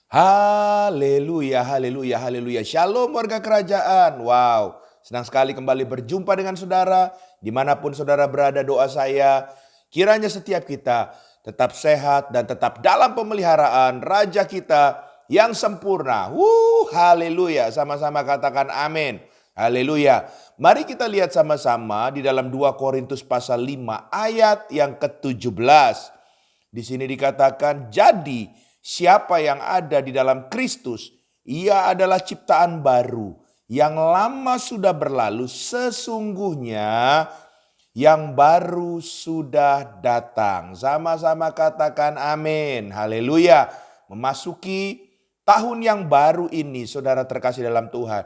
Haleluya, haleluya, haleluya. Shalom warga kerajaan. Wow, senang sekali kembali berjumpa dengan saudara. Dimanapun saudara berada, doa saya kiranya setiap kita tetap sehat dan tetap dalam pemeliharaan Raja kita yang sempurna. Haleluya. Sama-sama katakan amin. Haleluya. Mari kita lihat sama-sama di dalam 2 Korintus pasal 5 ayat yang ke-17. Di sini dikatakan, jadi siapa yang ada di dalam Kristus, ia adalah ciptaan baru. Yang lama sudah berlalu, sesungguhnya yang baru sudah datang. Sama-sama katakan amin. Haleluya. Memasuki tahun yang baru ini, saudara terkasih dalam Tuhan.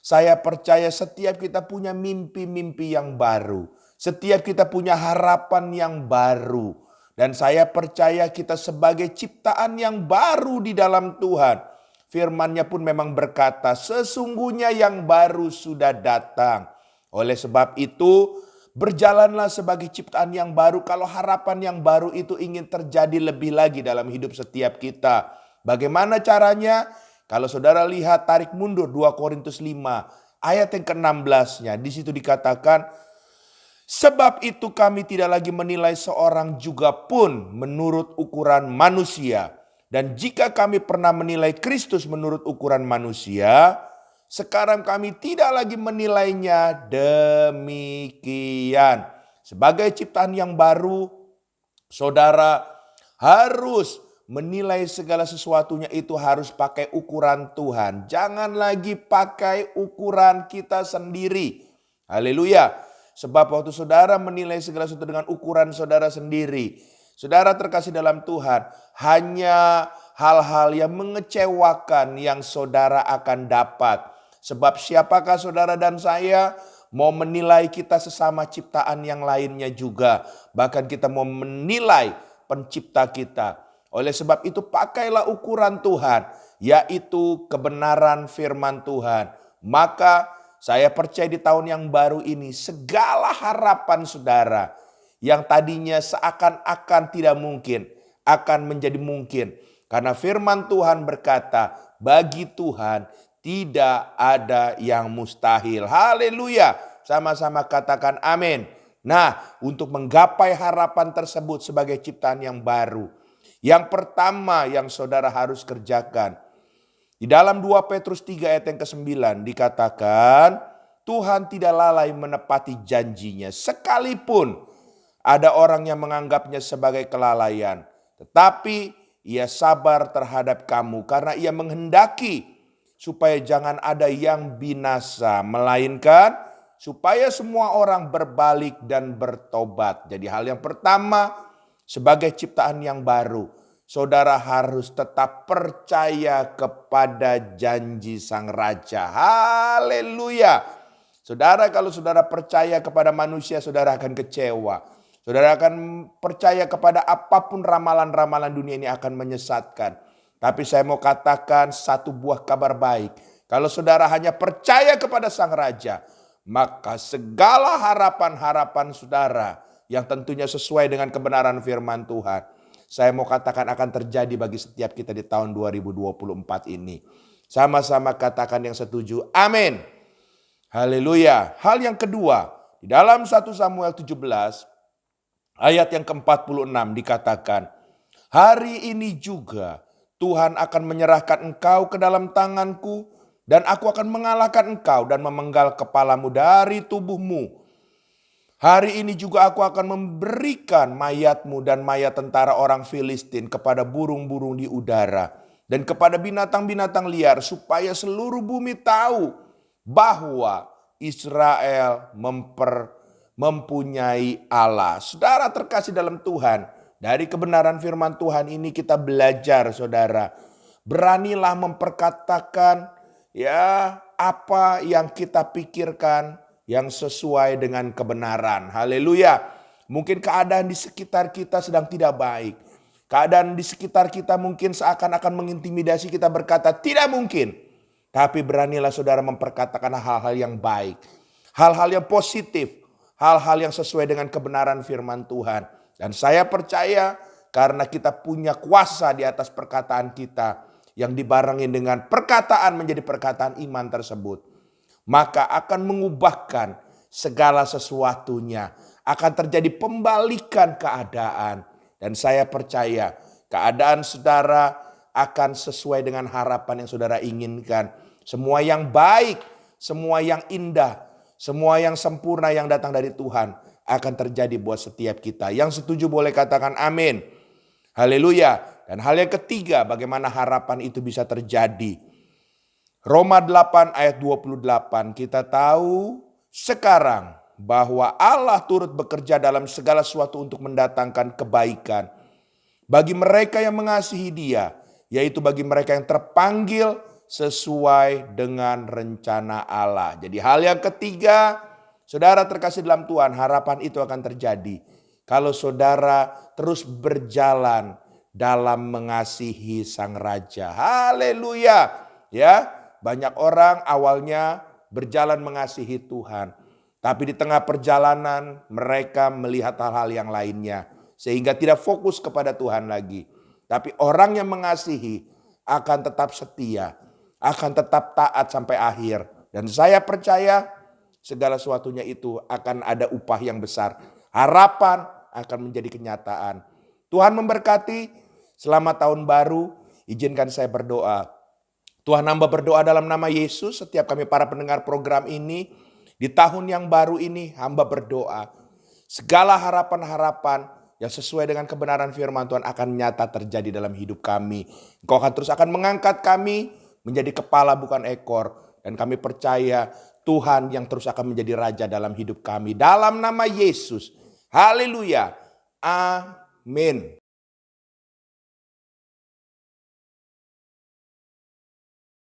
Saya percaya setiap kita punya mimpi-mimpi yang baru. Setiap kita punya harapan yang baru. Dan saya percaya kita sebagai ciptaan yang baru di dalam Tuhan. Firman-Nya pun memang berkata, sesungguhnya yang baru sudah datang. Oleh sebab itu, berjalanlah sebagai ciptaan yang baru kalau harapan yang baru itu ingin terjadi lebih lagi dalam hidup setiap kita. Bagaimana caranya? Kalau saudara lihat tarik mundur 2 Korintus 5 ayat yang ke-16-nya. Di situ dikatakan, sebab itu kami tidak lagi menilai seorang juga pun menurut ukuran manusia. Dan jika kami pernah menilai Kristus menurut ukuran manusia, sekarang kami tidak lagi menilainya demikian. Sebagai ciptaan yang baru, saudara harus menilai segala sesuatunya itu harus pakai ukuran Tuhan. Jangan lagi pakai ukuran kita sendiri. Haleluya. Sebab waktu saudara menilai segala sesuatu dengan ukuran saudara sendiri, saudara terkasih dalam Tuhan, hanya hal-hal yang mengecewakan yang saudara akan dapat. Sebab siapakah saudara dan saya mau menilai kita sesama ciptaan yang lainnya juga. Bahkan kita mau menilai pencipta kita. Oleh sebab itu pakailah ukuran Tuhan, yaitu kebenaran firman Tuhan. Maka saya percaya di tahun yang baru ini segala harapan saudara yang tadinya seakan-akan tidak mungkin akan menjadi mungkin. Karena firman Tuhan berkata, bagi Tuhan tidak ada yang mustahil. Haleluya. Sama-sama katakan amin. Nah, untuk menggapai harapan tersebut sebagai ciptaan yang baru, yang pertama yang saudara harus kerjakan, di dalam 2 Petrus 3 ayat yang ke-9 dikatakan, Tuhan tidak lalai menepati janjinya sekalipun ada orang yang menganggapnya sebagai kelalaian. Tetapi ia sabar terhadap kamu karena ia menghendaki supaya jangan ada yang binasa, melainkan supaya semua orang berbalik dan bertobat. Jadi hal yang pertama sebagai ciptaan yang baru, saudara harus tetap percaya kepada janji Sang Raja. Haleluya. Saudara, kalau saudara percaya kepada manusia, saudara akan kecewa. Saudara akan percaya kepada apapun ramalan-ramalan dunia ini akan menyesatkan. Tapi saya mau katakan satu buah kabar baik. Kalau saudara hanya percaya kepada Sang Raja, maka segala harapan-harapan saudara yang tentunya sesuai dengan kebenaran firman Tuhan, saya mau katakan akan terjadi bagi setiap kita di tahun 2024 ini. Sama-sama katakan yang setuju. Amin. Haleluya. Hal yang kedua, di dalam 1 Samuel 17 ayat yang ke-46 dikatakan, hari ini juga Tuhan akan menyerahkan engkau ke dalam tanganku, dan aku akan mengalahkan engkau dan memenggal kepalamu dari tubuhmu. Hari ini juga aku akan memberikan mayatmu dan mayat tentara orang Filistin kepada burung-burung di udara dan kepada binatang-binatang liar, supaya seluruh bumi tahu bahwa Israel mempunyai Allah. Saudara terkasih dalam Tuhan, dari kebenaran firman Tuhan ini kita belajar, saudara. Beranilah memperkatakan ya apa yang kita pikirkan yang sesuai dengan kebenaran. Haleluya. Mungkin keadaan di sekitar kita sedang tidak baik. Keadaan di sekitar kita mungkin seakan-akan mengintimidasi kita, berkata tidak mungkin. Tapi beranilah saudara memperkatakan hal-hal yang baik. Hal-hal yang positif. Hal-hal yang sesuai dengan kebenaran firman Tuhan. Dan saya percaya karena kita punya kuasa di atas perkataan kita, yang dibarengi dengan perkataan menjadi perkataan iman tersebut, maka akan mengubahkan segala sesuatunya. Akan terjadi pembalikan keadaan. Dan saya percaya keadaan saudara akan sesuai dengan harapan yang saudara inginkan. Semua yang baik, semua yang indah, semua yang sempurna yang datang dari Tuhan akan terjadi buat setiap kita. Yang setuju boleh katakan amin. Haleluya. Dan hal yang ketiga, bagaimana harapan itu bisa terjadi. Roma 8 ayat 28, kita tahu sekarang bahwa Allah turut bekerja dalam segala sesuatu untuk mendatangkan kebaikan bagi mereka yang mengasihi Dia, yaitu bagi mereka yang terpanggil sesuai dengan rencana Allah. Jadi hal yang ketiga, saudara terkasih dalam Tuhan, harapan itu akan terjadi kalau saudara terus berjalan dalam mengasihi Sang Raja. Haleluya. Ya, banyak orang awalnya berjalan mengasihi Tuhan, tapi di tengah perjalanan mereka melihat hal-hal yang lainnya sehingga tidak fokus kepada Tuhan lagi. Tapi orang yang mengasihi akan tetap setia, akan tetap taat sampai akhir. Dan saya percaya segala sesuatunya itu akan ada upah yang besar. Harapan akan menjadi kenyataan. Tuhan memberkati. Selamat tahun baru. Izinkan saya berdoa. Tuhan, hamba berdoa dalam nama Yesus. Setiap kami para pendengar program ini, di tahun yang baru ini hamba berdoa. Segala harapan-harapan yang sesuai dengan kebenaran firman Tuhan akan nyata terjadi dalam hidup kami. Engkau akan mengangkat kami menjadi kepala bukan ekor. Dan kami percaya Tuhan yang terus akan menjadi raja dalam hidup kami. Dalam nama Yesus. Haleluya. Amin.